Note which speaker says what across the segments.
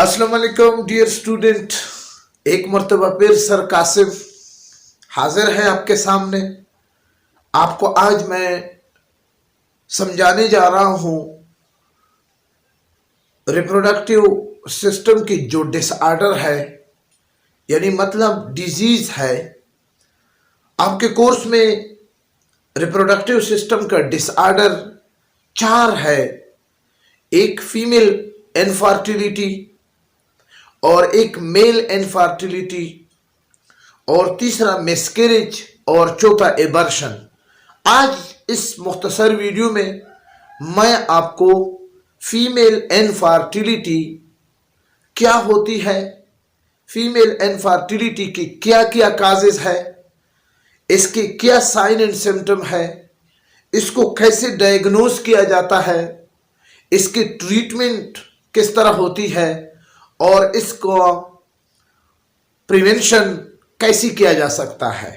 Speaker 1: अस्सलाम वालेकुम dear student. एक मर्तबा फिर सर कासिम हाजिर है आपके सामने। आपको आज मैं समझाने जा रहा हूँ रिप्रोडक्टिव सिस्टम की जो डिसऑर्डर है, यानी मतलब डिजीज है। आपके कोर्स में रिप्रोडक्टिव सिस्टम का डिसऑर्डर 4 है। एक फीमेल इनफर्टिलिटी, और एक मेल इनफर्टिलिटी, और तीसरा मिसकैरेज, और चौथा एबर्शन। आज इस मुख्तसर वीडियो में मैं आपको फीमेल इनफर्टिलिटी क्या होती है, फीमेल इनफर्टिलिटी की क्या क्या काजेज है, इसके क्या साइन एंड सिम्टम है, इसको कैसे डायग्नोज किया जाता है, इसकी ट्रीटमेंट किस तरह होती है, और इसको प्रिवेंशन कैसे किया जा सकता है।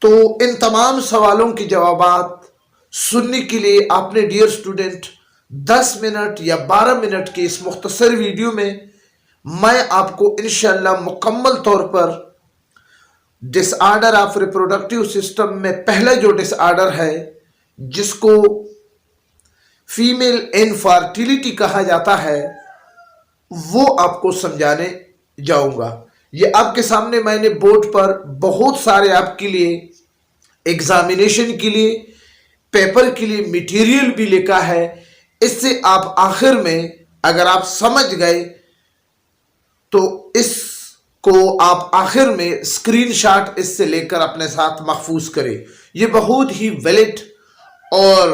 Speaker 1: तो इन तमाम सवालों के जवाबात सुनने के लिए आपने डियर स्टूडेंट 10 मिनट या 12 मिनट के इस मुख्तसर वीडियो में मैं आपको इंशाअल्लाह मुकम्मल तौर पर डिसऑर्डर ऑफ रिप्रोडक्टिव सिस्टम में पहला जो डिसऑर्डर है, जिसको फीमेल इनफर्टिलिटी कहा जाता है, वो आपको समझाने जाऊंगा। ये आपके सामने मैंने बोर्ड पर बहुत सारे आपके लिए एग्जामिनेशन के लिए पेपर के लिए मटेरियल भी लिखा है। इससे आप आखिर में अगर आप समझ गए तो इसको आप आखिर में स्क्रीनशॉट इससे लेकर अपने साथ महफूज करें। ये बहुत ही वैलिड और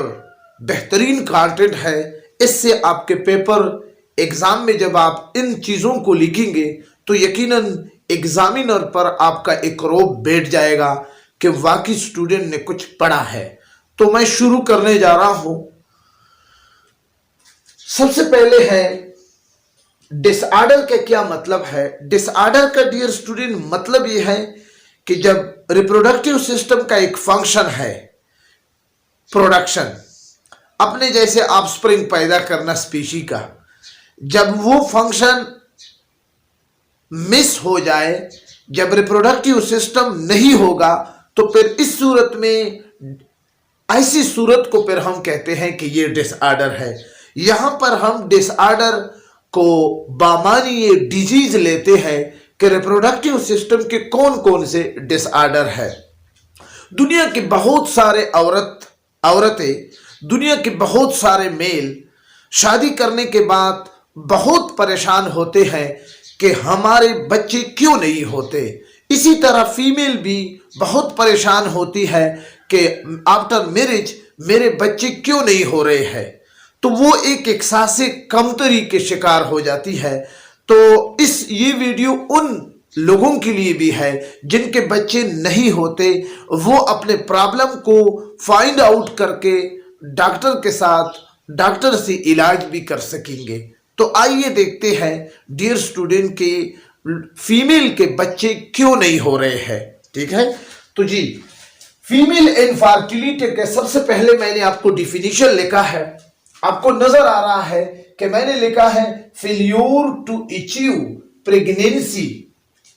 Speaker 1: बेहतरीन कंटेंट है। इससे आपके पेपर एग्जाम में जब आप इन चीज़ों को लिखेंगे तो यकीनन एग्जामिनर पर आपका एक रौब बैठ जाएगा कि वाकई स्टूडेंट ने कुछ पढ़ा है। तो मैं शुरू करने जा रहा हूं। सबसे पहले है डिसऑर्डर का क्या मतलब है। डिसऑर्डर का डियर स्टूडेंट मतलब यह है कि जब रिप्रोडक्टिव सिस्टम का एक फंक्शन है प्रोडक्शन, अपने जैसे ऑफस्प्रिंग पैदा करना स्पीशी का, जब वो फंक्शन मिस हो जाए, जब रिप्रोडक्टिव सिस्टम नहीं होगा, तो फिर इस सूरत में, ऐसी सूरत को फिर हम कहते हैं कि ये डिसऑर्डर है। यहां पर हम डिसऑर्डर को बामानी ये डिजीज लेते हैं कि रिप्रोडक्टिव सिस्टम के कौन कौन से डिसऑर्डर है। दुनिया के बहुत सारे औरतें, दुनिया के बहुत सारे मेल शादी करने के बाद बहुत परेशान होते हैं कि हमारे बच्चे क्यों नहीं होते। इसी तरह फीमेल भी बहुत परेशान होती है कि आफ्टर मैरिज मेरे बच्चे क्यों नहीं हो रहे हैं। तो वो एक एहसास कमतरी के शिकार हो जाती है। तो ये वीडियो उन लोगों के लिए भी है जिनके बच्चे नहीं होते, वो अपने प्रॉब्लम को फाइंड आउट करके डॉक्टर के साथ, डॉक्टर से इलाज भी कर सकेंगे। तो आइए देखते हैं डियर स्टूडेंट के फीमेल के बच्चे क्यों नहीं हो रहे हैं। ठीक है, तो जी फीमेल इनफर्टिलिटी के सबसे पहले मैंने आपको डिफिनीशन लिखा है। आपको नजर आ रहा है कि मैंने लिखा है फेल्यूर टू अचीव प्रेगनेंसी,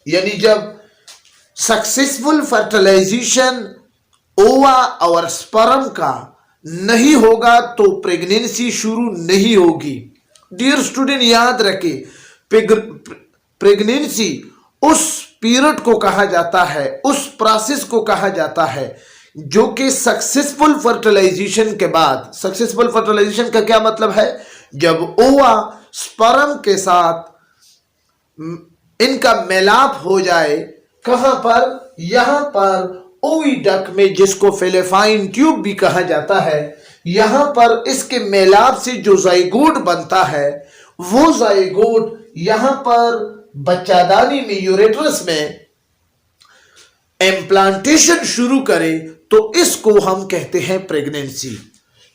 Speaker 1: यानी जब सक्सेसफुल फर्टिलाइजेशन ओवा और स्पर्म का नहीं होगा तो प्रेगनेंसी शुरू नहीं होगी। डियर स्टूडेंट याद रखें, प्रेगनेंसी उस पीरियड को कहा जाता है, उस प्रोसेस को कहा जाता है जो कि सक्सेसफुल फर्टिलाइजेशन के बाद। सक्सेसफुल फर्टिलाइजेशन का क्या मतलब है? जब ओवा स्पर्म के साथ इनका मेलाप हो जाए। कहां पर? यहां पर ओविडक्ट में, जिसको फेलोपाइन ट्यूब भी कहा जाता है। यहां पर इसके मेलाप से जो जाइगोट बनता है, वो जाइगोट यहां पर बच्चादानी में, यूरेट्रस में इम्प्लांटेशन शुरू करे तो इसको हम कहते हैं प्रेगनेंसी।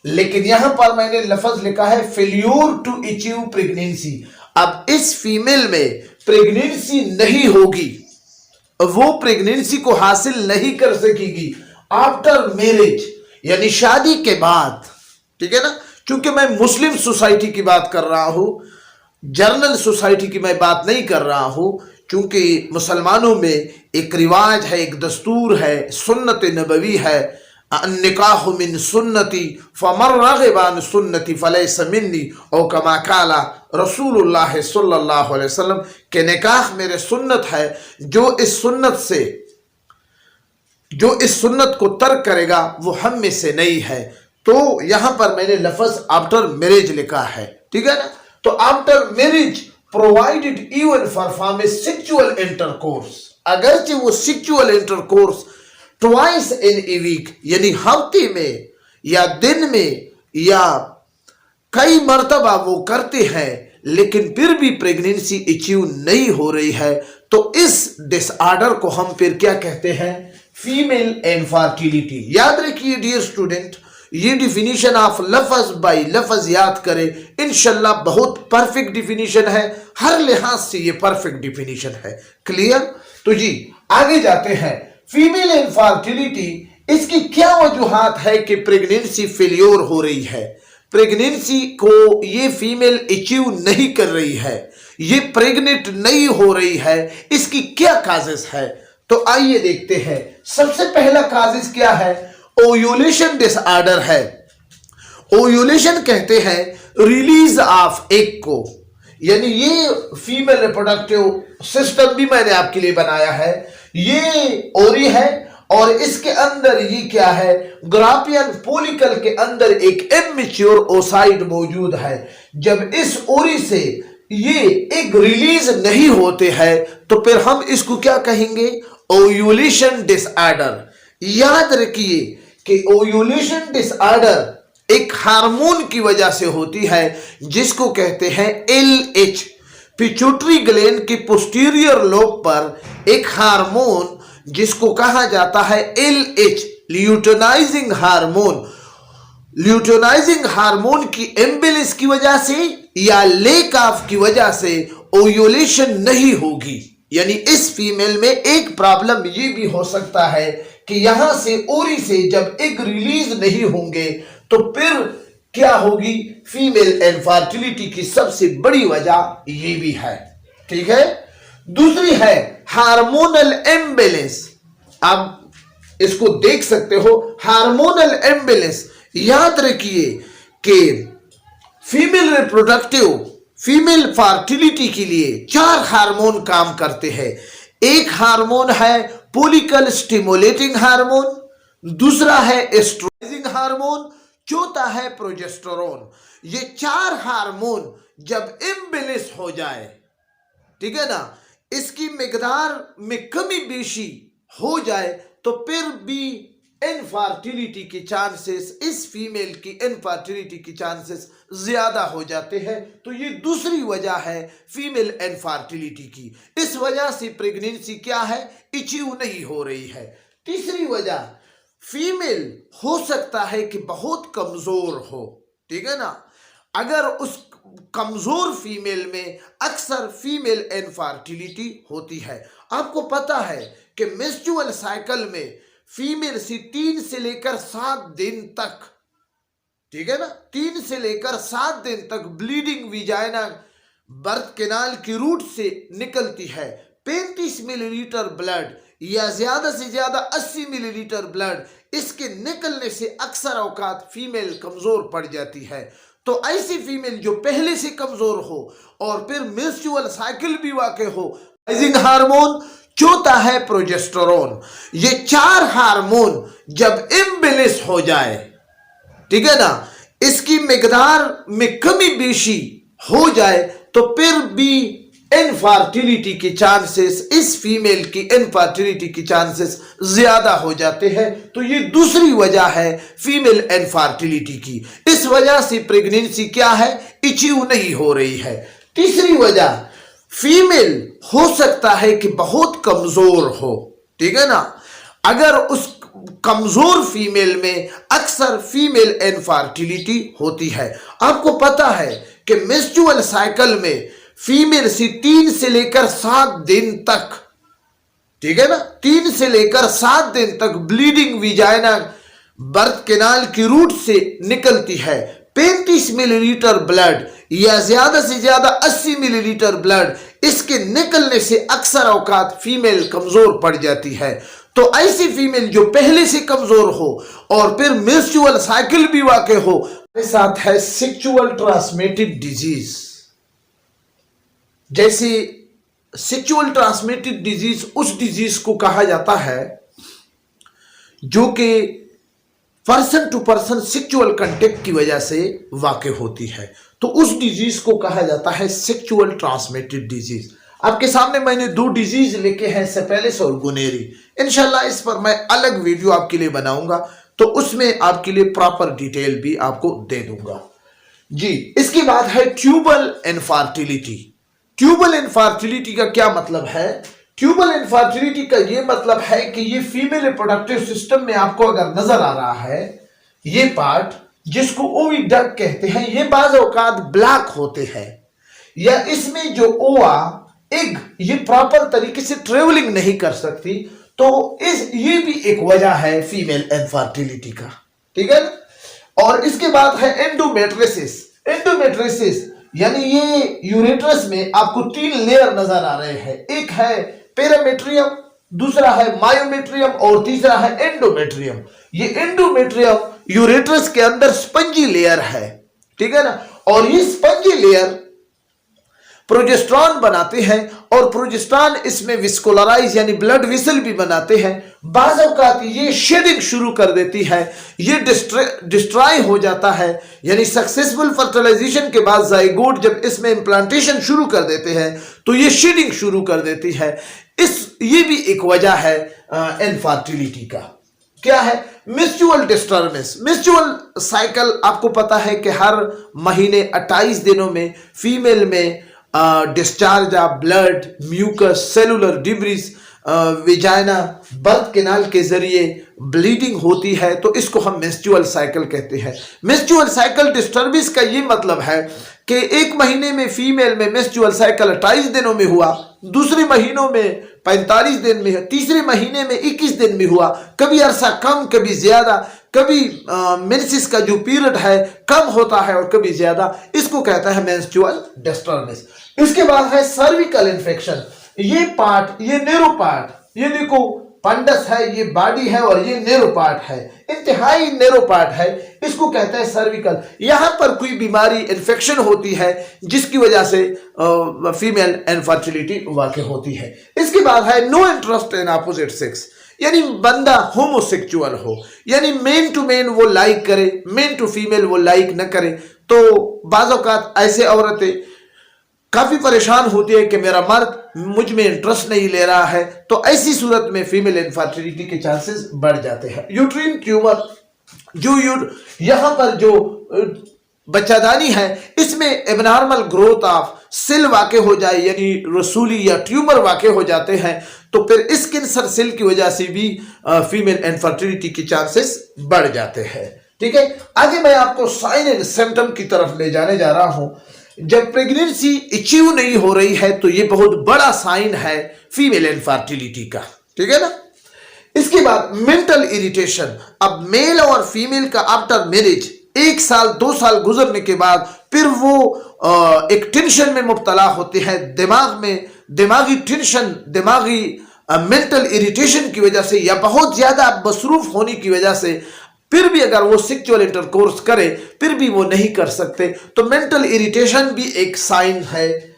Speaker 1: लेकिन यहां पर मैंने लफ्ज लिखा है फेल्यूर टू अचीव प्रेगनेंसी। अब इस फीमेल में प्रेगनेंसी नहीं होगी, वो प्रेगनेंसी को हासिल नहीं कर सकेगी आफ्टर मैरिज, यानी शादी के बाद। ठीक है ना, क्योंकि मैं मुस्लिम सोसाइटी की बात कर रहा हूं। जर्नल सोसाइटी की मैं बात नहीं कर रहा हूं, क्योंकि मुसलमानों में एक रिवाज है, एक दस्तूर है, सुन्नत नबवी है, निकाह मिन सुन्नती फमर रग़िबान सुन्नती फलैस मिन्नी और कमा काला रसूलुल्लाह सल्लल्लाहु अलैहि वसल्लम के निकाह मेरे सुन्नत है, जो इस सुन्नत को तर्क करेगा वो हम में से नहीं है। तो यहां पर मैंने लफ्ज आफ्टर मैरिज लिखा है, ठीक है ना। तो after marriage provided even for a sexual intercourse, अगरचे वो sexual intercourse twice in a week यानी हफ्ते में या दिन में या कई मर्तबा वो करते हैं, लेकिन फिर भी प्रेगनेंसी अचीव नहीं हो रही है, तो इस डिसऑर्डर को हम फिर क्या कहते हैं, फीमेल इनफर्टिलिटी। याद रखिए डियर स्टूडेंट, ये डिफिनीशन आप लफ्ज बाय लफ्ज याद करें, इंशाल्लाह बहुत परफेक्ट डिफिनीशन है, हर लिहाज से ये परफेक्ट डिफिनीशन है। क्लियर? तो जी आगे जाते हैं। फीमेल इनफर्टिलिटी, इसकी क्या वजूहात है कि प्रेगनेंसी फेल्योर हो रही है, प्रेगनेंसी को ये फीमेल अचीव नहीं कर रही है, ये प्रेग्नेंट नहीं हो रही है, इसकी क्या काजेस है? तो आइए देखते हैं। सबसे पहला काजेस क्या है? ओव्यूलेशन डिसऑर्डर है। ओव्यूलेशन कहते हैं रिलीज ऑफ एग को, यानी ये फीमेल रिप्रोडक्टिव सिस्टम भी मैंने आपके लिए बनाया है, ये ओरी है और इसके अंदर ये क्या है, ग्राफियन फोलिकल के अंदर एक इमेच्योर ओसाइट मौजूद है। जब इस ओरी से ये एक रिलीज नहीं होते हैं तो फिर हम इसको क्या कहेंगे, ओव्यूलेशन डिसऑर्डर। याद रखिए कि ओव्यूलेशन डिसऑर्डर एक हार्मोन की वजह से होती है जिसको कहते हैं LH। पिट्यूटरी ग्लैंड के पोस्टीरियर लोब पर एक हार्मोन जिसको कहा जाता है LH, luteinising hormone. Luteinising hormone की इम्बैलेंस की वजह से या लेक ऑफ की वजह से ओव्यूलेशन नहीं होगी। यानी इस फीमेल में एक प्रॉब्लम ये भी हो सकता है कि यहां से ओरी से जब एग रिलीज नहीं होंगे तो फिर क्या होगी, फीमेल इनफर्टिलिटी की सबसे बड़ी वजह ये भी है। ठीक है। दूसरी है हार्मोनल इम्बैलेंस। आप इसको देख सकते हो, हार्मोनल इम्बैलेंस। याद रखिए कि फीमेल रिप्रोडक्टिव, फीमेल फर्टिलिटी के लिए 4 हार्मोन काम करते हैं। एक हार्मोन है फोलिकल स्टिमुलेटिंग हार्मोन, दूसरा है एस्ट्रोजन हार्मोन, चौथा है प्रोजेस्टेरोन। ये 4 हार्मोन जब इम्बैलेंस हो जाए, ठीक है ना, इसकी मिकदार में कमी बेशी हो जाए तो फिर भी इनफर्टिलिटी की चांसेस, इस फीमेल की इनफर्टिलिटी की चांसेस ज्यादा हो जाते हैं। तो ये दूसरी वजह है फीमेल इनफर्टिलिटी की। इस वजह से प्रेगनेंसी क्या है, अचीव नहीं हो रही है। तीसरी वजह, फीमेल हो सकता है कि बहुत कमजोर हो, ठीक है ना। अगर उस कमजोर फीमेल में अक्सर फीमेल इनफर्टिलिटी होती है। आपको पता है कि मेंस्ट्रुअल साइकिल में फीमेल से 3 से लेकर 7 दिन तक, ठीक है ना, 3 से लेकर 7 दिन तक ब्लीडिंग विजाइना बर्थ कैनाल की रूट से निकलती है। 35 मिलीलीटर ब्लड या ज्यादा से ज्यादा 80 मिलीलीटर ब्लड इसके निकलने से अक्सर औकात फीमेल कमजोर पड़ जाती है। तो ऐसी फीमेल जो पहले से कमजोर हो और फिर मेंस्ट्रुअल साइकिल भी वाक़ई हो, हार्मोन, चौथा है प्रोजेस्टेरोन। ये 4 हार्मोन जब इम्बैलेंस हो जाए, ठीक है ना, इसकी मिकदार में कमी बेशी हो जाए तो फिर भी इनफर्टिलिटी की चांसेस, इस फीमेल की इनफर्टिलिटी की चांसेस ज्यादा हो जाते हैं। तो ये दूसरी वजह है फीमेल इनफर्टिलिटी की। इस वजह से प्रेगनेंसी क्या है, अचीव नहीं हो रही है। तीसरी वजह, फीमेल हो सकता है कि बहुत कमजोर हो, ठीक है ना। अगर उस कमजोर फीमेल में अक्सर फीमेल इनफर्टिलिटी होती है। आपको पता है कि मेंस्ट्रुअल साइकिल में फीमेल से 3 से लेकर 7 दिन तक, ठीक है ना, 3 से लेकर 7 दिन तक ब्लीडिंग विजाइना बर्थ कैनाल की रूट से निकलती है। 35 मिलीलीटर ब्लड या ज्यादा से ज्यादा 80 मिलीलीटर ब्लड इसके निकलने से अक्सर औकात फीमेल कमजोर पड़ जाती है। तो ऐसी फीमेल जो पहले से कमजोर हो और फिर मेंस्ट्रुअल साइकिल भी वाकई हो, साथ है सेक्सुअल ट्रांसमिटेड डिजीज। जैसे सेक्सुअल ट्रांसमिटेड डिजीज उस डिजीज को कहा जाता है जो कि person to person sexual contact की वजह से वाकई होती है, तो उस डिजीज को कहा जाता है सेक्सुअल ट्रांसमिटेड डिजीज। आपके सामने मैंने 2 डिजीज लिखे हैं, सिफिलिस और गुनेरी। इंशाल्लाह इस पर मैं अलग वीडियो आपके लिए बनाऊंगा, तो उसमें आपके लिए प्रॉपर डिटेल भी आपको दे दूंगा जी। इसके बाद है ट्यूबल इनफर्टिलिटी। ट्यूबल इनफर्टिलिटी का क्या मतलब है? ट्यूबल इनफर्टिलिटी का ये मतलब है कि ये फीमेल रिप्रोडक्टिव सिस्टम में आपको अगर नजर आ रहा है, ये पार्ट जिसको ओविडक्ट कहते हैं, ये बाज़ औकात ब्लैक होते हैं, या इसमें जो ओवा एग ये प्रॉपर तरीके से ट्रेवलिंग नहीं कर सकती, तो ये भी एक वजह है फीमेल इनफर्टिलिटी का, ठीक है ना। और इसके बाद है एंडोमेट्रियोसिस। एंडोमेट्रियोसिस यानी ये यूरेट्रस में आपको 3 लेयर नजर आ रहे हैं, एक है पेरामेट्रियम, दूसरा है मायोमेट्रियम और तीसरा है एंडोमेट्रियम। ये एंडोमेट्रियम यूरेट्रस के अंदर स्पंजी लेयर है, ठीक है ना। और ये स्पंजी लेयर प्रोजेस्टेरॉन बनाते हैं और प्रोजेस्टेरॉन इसमें विस्कोलराइज यानी ब्लड वेसल भी बनाते हैं। बाज़ औक़ात ये शेडिंग शुरू कर देती है, ये डिस्ट्रॉय हो जाता है, यानी सक्सेसफुल फर्टिलाइजेशन के बाद जाइगोट जब इसमें इम्प्लांटेशन शुरू कर देते हैं तो ये शेडिंग शुरू कर देती है। ये भी एक वजह है इनफर्टिलिटी का। क्या है? Menstrual disturbance. मेंस्ट्रुअल साइकिल आपको पता है कि हर महीने 28 दिनों में फीमेल में discharge of blood, mucus, cellular debris, vagina, birth canal के जरिए ब्लीडिंग होती है, तो इसको हम मेंस्ट्रुअल साइकिल कहते हैं। मेंस्ट्रुअल साइकिल डिस्टर्बेंस का ये मतलब है कि एक महीने में फीमेल में मेंस्ट्रुअल साइकिल 28 दिनों में हुआ, दूसरे महीनों में 45 दिन में, तीसरे महीने में 21 दिन में हुआ, कभी अरसा कम कभी ज्यादा, कभी मेंसेस का जो पीरियड है कम होता है और कभी ज्यादा, इसको कहता है मेंस्ट्रुअल डिस्टर्बेंस। इसके बाद है सर्विकल इन्फेक्शन। ये पार्ट, ये नेरो पार्ट, ये देखो पंडस है, ये बॉडी है और ये नेरो पार्ट है, इंतहाई नेरो पार्ट है, इसको कहते हैं सर्विकल। यहां पर कोई बीमारी इन्फेक्शन होती है जिसकी वजह से फीमेल इनफर्टिलिटी वाकई होती है। इसके बाद है no interest in opposite sex, यानी बंदा होमोसेक्सुअल हो, यानी मेन टू मेन वो लाइक करे, मेन टू फीमेल वो लाइक न करे। तो बाज़ औक़ात ऐसे औरतें काफी परेशान होती है कि मेरा मर्द मुझ में इंटरेस्ट नहीं ले रहा है, तो ऐसी सूरत में फीमेल इनफर्टिलिटी के चांसेस बढ़ जाते हैं। यूट्रीन ट्यूमर, जो यहां पर जो बच्चादानी है इसमें एबनॉर्मल ग्रोथ ऑफ सेल वाक़ई हो जाए, यानी रसूली या ट्यूमर वाक़ई हो जाते हैं, तो फिर इस कैंसर सेल की वजह से भी फीमेल इनफर्टिलिटी के चांसेस बढ़ जाते हैं, ठीक है। आगे मैं आपको साइन एंड सिम्टम की तरफ ले जाने जा रहा हूं। जब प्रेगनेंसी अचीव नहीं हो रही है तो ये बहुत बड़ा साइन है फीमेल इनफर्टिलिटी का, ठीक है ना। इसके बाद मेंटल इरिटेशन। अब मेल और फीमेल का आफ्टर मैरिज 1 साल 2 साल गुजरने के बाद फिर वो एक टेंशन में मुब्तला होते हैं, दिमाग में दिमागी टेंशन, दिमागी मेंटल इरिटेशन की वजह से या बहुत ज्यादा मसरूफ होने की वजह से फिर भी अगर वो सेक्सुअल इंटरकोर्स करे फिर भी वो नहीं कर सकते, तो मेंटल इरिटेशन भी एक साइन है।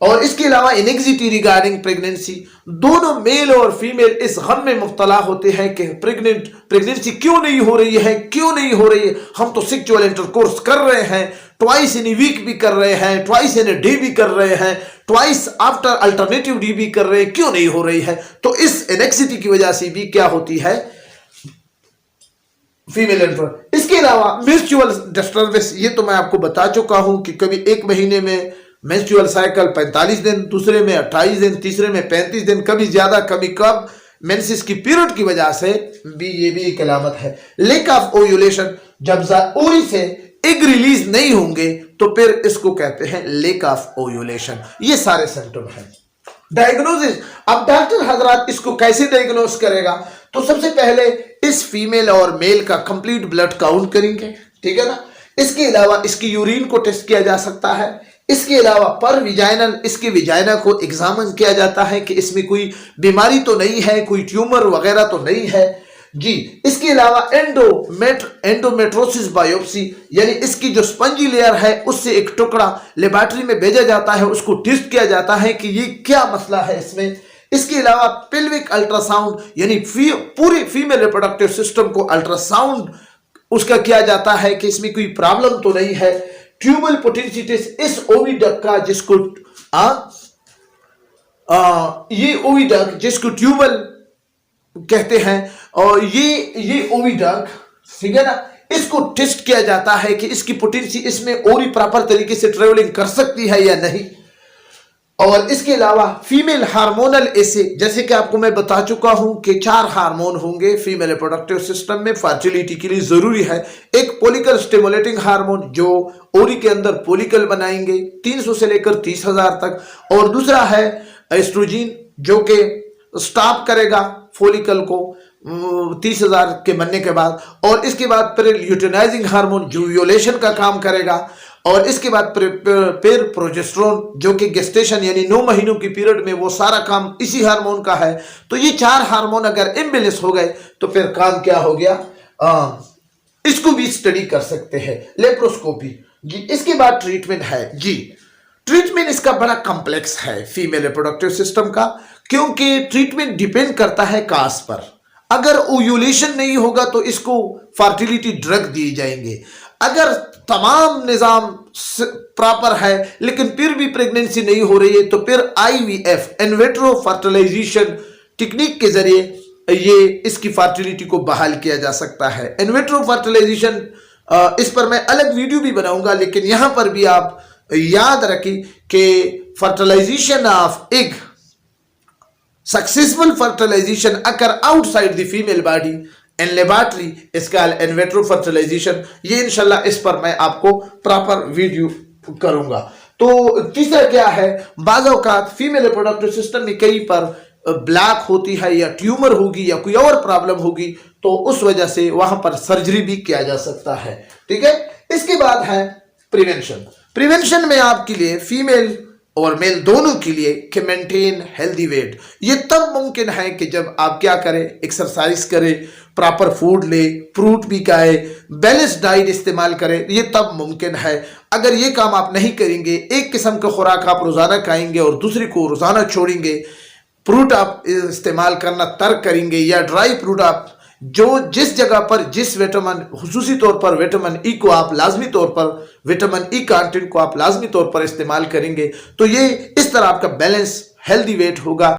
Speaker 1: और इसके अलावा एंग्जायटी रिगार्डिंग प्रेगनेंसी। दोनों मेल और फीमेल इस गम में मुब्तला होते हैं कि प्रेगनेंसी क्यों नहीं हो रही है, क्यों नहीं हो रही है, हम तो सेक्सुअल इंटरकोर्स कर रहे हैं, ट्वाइस इन ए वीक भी कर रहे हैं, ट्वाइस इन ए डे भी कर रहे हैं, ट्वाइस आफ्टर अल्टरनेटिव डे भी कर रहे हैं, क्यों नहीं हो रही है। तो इस एंग्जायटी की वजह से भी क्या होती है फीमेल इंटरकोर्स। इसके अलावा मेंस्ट्रुअल डिस्टर्बेंस, ये तो मैं आपको बता चुका हूं कि कभी एक महीने में मेंस्ट्रुअल साइकिल 45 दिन, दूसरे में 28 दिन, तीसरे में 35 दिन, कभी ज्यादा कभी कम, मेंसेस की पीरियड की वजह से भी ये भी एक अलामत है। लेक ऑफ ओव्यूलेशन, जब ओरी से एग रिलीज नहीं होंगे तो फिर इसको कहते हैं लेक ऑफ ओव्यूलेशन। ये सारे सिम्टम हैं। डायग्नोसिस, अब डॉक्टर हजरात इसको कैसे डायग्नोस करेगा, तो सबसे पहले इस फीमेल और मेल का कंप्लीट ब्लड काउंट करेंगे, ठीक है ना। इसके अलावा इसकी यूरिन को टेस्ट किया जा सकता है। इसके अलावा पर विजाइनल इसकी विजाइना को एग्जामिन किया जाता है कि इसमें कोई बीमारी तो नहीं है, कोई ट्यूमर वगैरह तो नहीं है जी। इसके अलावा एंडोमेट्रोसिस बायोप्सी, यानी इसकी जो स्पंजी लेयर है उससे एक टुकड़ा लेबोरेटरी में भेजा जाता है, उसको टेस्ट किया जाता है कि ये क्या मसला है इसमें। इसके अलावा पेल्विक अल्ट्रासाउंड, यानी पूरी फीमेल रिप्रोडक्टिव सिस्टम को अल्ट्रासाउंड उसका किया जाता है कि इसमें कोई प्रॉब्लम तो नहीं है। ट्यूबल पोटेंशियल टेस्ट इस ओविडक्ट का, जिसको ये ओविडक्ट जिसको ट्यूबल कहते हैं, और ये ओविडक्ट, ठीक है ना, इसको टेस्ट किया जाता है कि इसकी पोटेंसी इसमें और ही प्रॉपर तरीके से ट्रेवलिंग कर सकती है या नहीं। और इसके अलावा फीमेल हार्मोनल एसे, जैसे कि आपको मैं बता चुका हूं कि 4 हार्मोन होंगे फीमेल रिप्रोडक्टिव सिस्टम में, फर्टिलिटी के लिए जरूरी है। एक फोलिकल स्टिमुलेटिंग हार्मोन जो ओरी के अंदर फोलिकल बनाएंगे 300 से लेकर 30,000 तक, और दूसरा है एस्ट्रोजन जो कि स्टॉप करेगा फोलिकल को 30,000 के बनने के बाद, और इसके बाद फिर ल्यूटेनाइजिंग हार्मोन जो ओव्यूलेशन का काम करेगा, और इसके बाद फिर प्रोजेस्टेरोन जो कि गेस्टेशन यानी 9 महीनों की पीरियड में वो सारा काम इसी हार्मोन का है। तो ये 4 हार्मोन अगर इम्बैलेंस हो गए तो फिर काम क्या हो गया, इसको भी स्टडी कर सकते हैं, लेप्रोस्कोपी जी। इसके बाद ट्रीटमेंट है जी। ट्रीटमेंट इसका बड़ा कॉम्प्लेक्स है फीमेल रिप्रोडक्टिव सिस्टम का, क्योंकि ट्रीटमेंट डिपेंड करता है कास्ट पर। अगर ओव्यूलेशन नहीं होगा तो इसको फर्टिलिटी ड्रग दिए जाएंगे। अगर तमाम निजाम प्रॉपर है लेकिन फिर भी प्रेगनेंसी नहीं हो रही है तो फिर IVF in vitro fertilization technique के जरिए ये इसकी फर्टिलिटी को बहाल किया जा सकता है। इन विट्रो फर्टिलाइजेशन इस पर मैं अलग वीडियो भी बनाऊंगा, लेकिन यहां पर भी आप याद रखें कि fertilization of egg, successful fertilization occur outside the female body in laboratory is called in vitro fertilization. ये इंशाल्लाह इस पर मैं आपको प्रॉपर वीडियो करूंगा। तो तीसरा क्या है, बाज़ औक़ात फीमेल रिप्रोडक्टिव सिस्टम में कहीं पर ब्लैक होती है या ट्यूमर होगी या कोई और प्रॉब्लम होगी, तो उस वजह से वहां पर सर्जरी भी किया जा सकता है, ठीक है। इसके बाद है प्रिवेंशन। प्रिवेंशन में आपके लिए फीमेल और मेल दोनों के लिए कि मेंटेन हेल्दी वेट। ये तब मुमकिन है कि जब आप क्या करें, एक्सरसाइज करें, प्रॉपर फूड ले, फ्रूट भी खाए, बैलेंस डाइट इस्तेमाल करें, ये तब मुमकिन है। अगर ये काम आप नहीं करेंगे, एक किस्म का खुराक आप रोज़ाना खाएंगे और दूसरी को रोज़ाना छोड़ेंगे, फ्रूट आप इस्तेमाल करना तर्क करेंगे या ड्राई फ्रूट आप जो जिस जगह पर जिस विटामिन, खुसूसी तौर पर विटामिन ई को आप लाजमी तौर पर, विटामिन ई कंटेंट को आप लाजमी तौर पर इस्तेमाल करेंगे, तो ये इस तरह आपका बैलेंस हेल्दी वेट होगा।